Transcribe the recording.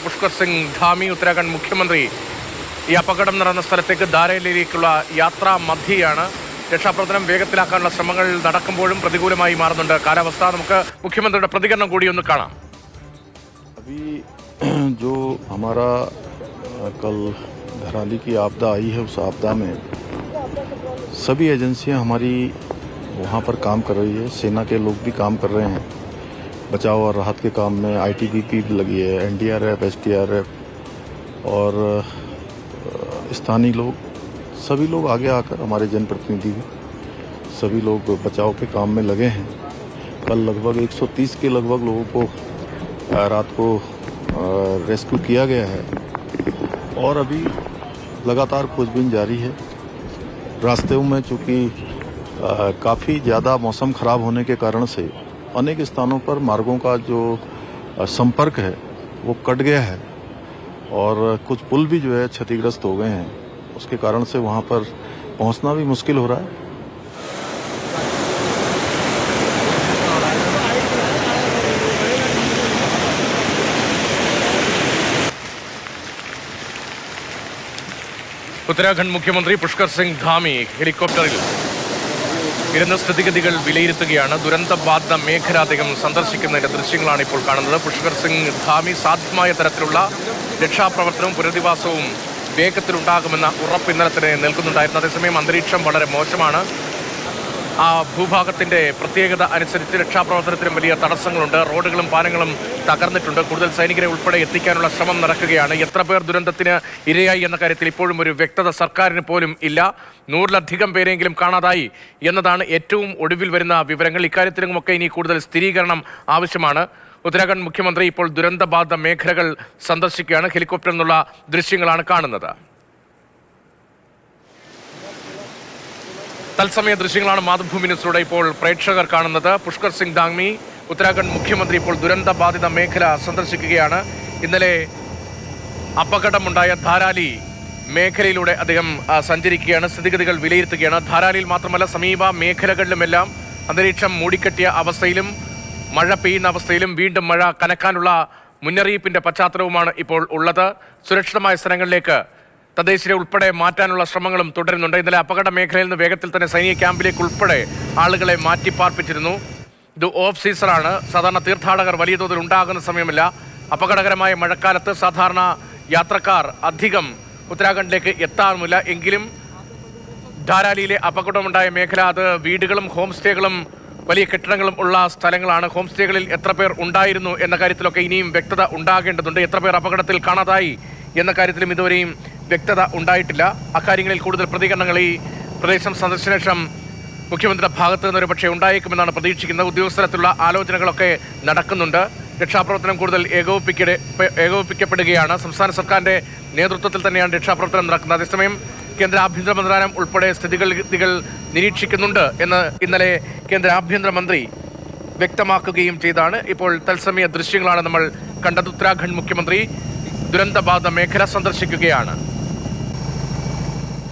പുഷ്കർ സിംഗ് ധാമി ഉത്തരാഖണ്ഡ് മുഖ്യമന്ത്രി ഈ അപകടം നടന്ന സ്ഥലത്തേക്ക് ധാരയിലേക്കുള്ള യാത്രാ മധ്യയാണ്. രക്ഷാപ്രവർത്തനം വേഗത്തിലാക്കാനുള്ള ശ്രമങ്ങൾ നടക്കുമ്പോഴും പ്രതികൂലമായി മാറുന്നുണ്ട് കാലാവസ്ഥ. നമുക്ക് മുഖ്യമന്ത്രിയുടെ പ്രതികരണം കൂടി ഒന്ന് കാണാം. अभी जो हमारा कल धराली की आपदा आई है, उस आपदा में सभी एजेंसियां हमारी वहां पर काम कर रही है. सेना के लोग भी काम कर रहे हैं. बचाव और राहत के काम में आईटीबीपी भी लगी है, एनडीआरएफ, एसडीआरएफ और स्थानीय लोग, सभी लोग आगे आकर हमारे जनप्रतिनिधि भी सभी लोग बचाव के काम में लगे हैं. कल लगभग 130 के लगभग लोगों को रात को रेस्क्यू किया गया है और अभी लगातार खोजबीन जारी है. रास्ते में चूँकि काफ़ी ज़्यादा मौसम ख़राब होने के कारण से अनेक स्थानों पर मार्गों का जो संपर्क है वो कट गया है और कुछ पुल भी जो है क्षतिग्रस्त हो गए हैं. उसके कारण से वहाँ पर पहुँचना भी मुश्किल हो रहा है. ഉത്തരാഖണ്ഡ് മുഖ്യമന്ത്രി പുഷ്കർ സിംഗ് ധാമി ഹെലികോപ്റ്ററിൽ ഇരുന്ന് സ്ഥിതിഗതികൾ വിലയിരുത്തുകയാണ്. ദുരന്ത ബാധിത മേഖല അദ്ദേഹം സന്ദർശിക്കുന്നതിന്റെ ദൃശ്യങ്ങളാണ് ഇപ്പോൾ കാണുന്നത്. പുഷ്കർ സിംഗ് ധാമി സാധ്യമായ തരത്തിലുള്ള രക്ഷാപ്രവർത്തനവും പുനരധിവാസവും വേഗത്തിലുണ്ടാകുമെന്ന ഉറപ്പ് ഇന്നലെ തന്നെ നിൽക്കുന്നുണ്ടായിരുന്നു. അതേസമയം അന്തരീക്ഷം വളരെ മോശമാണ്. ആ ഭൂഭാഗത്തിന്റെ പ്രത്യേകത അനുസരിച്ച് രക്ഷാപ്രവർത്തനത്തിനും വലിയ തടസ്സങ്ങളുണ്ട്. റോഡുകളും പാലങ്ങളും തകർന്നിട്ടുണ്ട്. കൂടുതൽ സൈനികരെ ഉൾപ്പെടെ എത്തിക്കാനുള്ള ശ്രമം നടക്കുകയാണ്. എത്ര പേർ ദുരന്തത്തിന് ഇരയായി എന്ന കാര്യത്തിൽ ഇപ്പോഴും ഒരു വ്യക്തത സർക്കാരിന് പോലും ഇല്ല. 100-ലധികം പേരെങ്കിലും കാണാതായി എന്നതാണ് ഏറ്റവും ഒടുവിൽ വരുന്ന വിവരങ്ങൾ. ഇക്കാര്യത്തിലുമൊക്കെ ഇനി കൂടുതൽ സ്ഥിരീകരണം ആവശ്യമാണ്. ഉത്തരാഖണ്ഡ് മുഖ്യമന്ത്രി ഇപ്പോൾ ദുരന്തബാധിത മേഖലകൾ സന്ദർശിക്കുകയാണ്. ഹെലികോപ്റ്ററിൽ നിന്നുള്ള ദൃശ്യങ്ങളാണ് കാണുന്നത്. തത്സമയ ദൃശ്യങ്ങളാണ് മാതൃഭൂമി ന്യൂസിലൂടെ ഇപ്പോൾ പ്രേക്ഷകർ കാണുന്നത്. പുഷ്കർ സിംഗ് ധാമി ഉത്തരാഖണ്ഡ് മുഖ്യമന്ത്രി ഇപ്പോൾ ദുരന്ത ബാധിത മേഖല സന്ദർശിക്കുകയാണ്. ഇന്നലെ അപകടമുണ്ടായ ധാരാലി മേഖലയിലൂടെ അദ്ദേഹം സഞ്ചരിക്കുകയാണ്, സ്ഥിതിഗതികൾ വിലയിരുത്തുകയാണ്. ധാരാലിയിൽ മാത്രമല്ല സമീപ മേഖലകളിലുമെല്ലാം അന്തരീക്ഷം മൂടിക്കെട്ടിയ അവസ്ഥയിലും മഴ പെയ്യുന്ന അവസ്ഥയിലും വീണ്ടും മഴ കനക്കാനുള്ള മുന്നറിയിപ്പിന്റെ പശ്ചാത്തലവുമാണ് ഇപ്പോൾ ഉള്ളത്. സുരക്ഷിതമായ സ്ഥലങ്ങളിലേക്ക് തദ്ദേശീയരെ ഉൾപ്പെടെ മാറ്റാനുള്ള ശ്രമങ്ങളും തുടരുന്നുണ്ട്. ഇന്നലെ അപകട മേഖലയിൽ നിന്ന് വേഗത്തിൽ തന്നെ സൈനിക ക്യാമ്പിലേക്ക് ഉൾപ്പെടെ ആളുകളെ മാറ്റിപ്പാർപ്പിച്ചിരുന്നു. ഇത് ഓഫ് സീസണാണ്. സാധാരണ തീർത്ഥാടകർ വലിയ തോതിൽ ഉണ്ടാകുന്ന സമയമല്ല. അപകടകരമായ മഴക്കാലത്ത് സാധാരണ യാത്രക്കാർ അധികം ഉത്തരാഖണ്ഡിലേക്ക് എത്താറുമില്ല. എങ്കിലും ധാരാലിയിലെ അപകടമുണ്ടായ മേഖല അത് വീടുകളും ഹോം സ്റ്റേകളും വലിയ കെട്ടിടങ്ങളും ഉള്ള സ്ഥലങ്ങളാണ്. ഹോം സ്റ്റേകളിൽ എത്ര പേർ ഉണ്ടായിരുന്നു എന്ന കാര്യത്തിലൊക്കെ ഇനിയും വ്യക്തത ഉണ്ടാകേണ്ടതുണ്ട്. എത്ര പേർ അപകടത്തിൽ കാണാതായി എന്ന കാര്യത്തിലും ഇതുവരെയും വ്യക്തത ഉണ്ടായിട്ടില്ല. അക്കാര്യങ്ങളിൽ കൂടുതൽ പ്രതികരണങ്ങൾ ഈ പ്രദേശം സന്ദർശന ശേഷം മുഖ്യമന്ത്രിയുടെ ഭാഗത്ത് നിന്ന് ഒരു പക്ഷേ ഉണ്ടായേക്കുമെന്നാണ് പ്രതീക്ഷിക്കുന്നത്. ഉദ്യോഗസ്ഥരത്തിലുള്ള ആലോചനകളൊക്കെ നടക്കുന്നുണ്ട്. രക്ഷാപ്രവർത്തനം കൂടുതൽ ഏകോപിപ്പിക്കപ്പെടുകയാണ്. സംസ്ഥാന സർക്കാരിന്റെ നേതൃത്വത്തിൽ തന്നെയാണ് രക്ഷാപ്രവർത്തനം നടക്കുന്നത്. അതേസമയം കേന്ദ്ര ആഭ്യന്തര മന്ത്രാലയം ഉൾപ്പെടെ സ്ഥിതിഗതികൾ നിരീക്ഷിക്കുന്നുണ്ട് എന്ന് ഇന്നലെ കേന്ദ്ര ആഭ്യന്തരമന്ത്രി വ്യക്തമാക്കുകയും ചെയ്താണ്. ഇപ്പോൾ തത്സമയ ദൃശ്യങ്ങളാണ് നമ്മൾ കണ്ടത്. ഉത്തരാഖണ്ഡ് മുഖ്യമന്ത്രി ദുരന്തബാധിത മേഖല സന്ദർശിക്കുകയാണ്.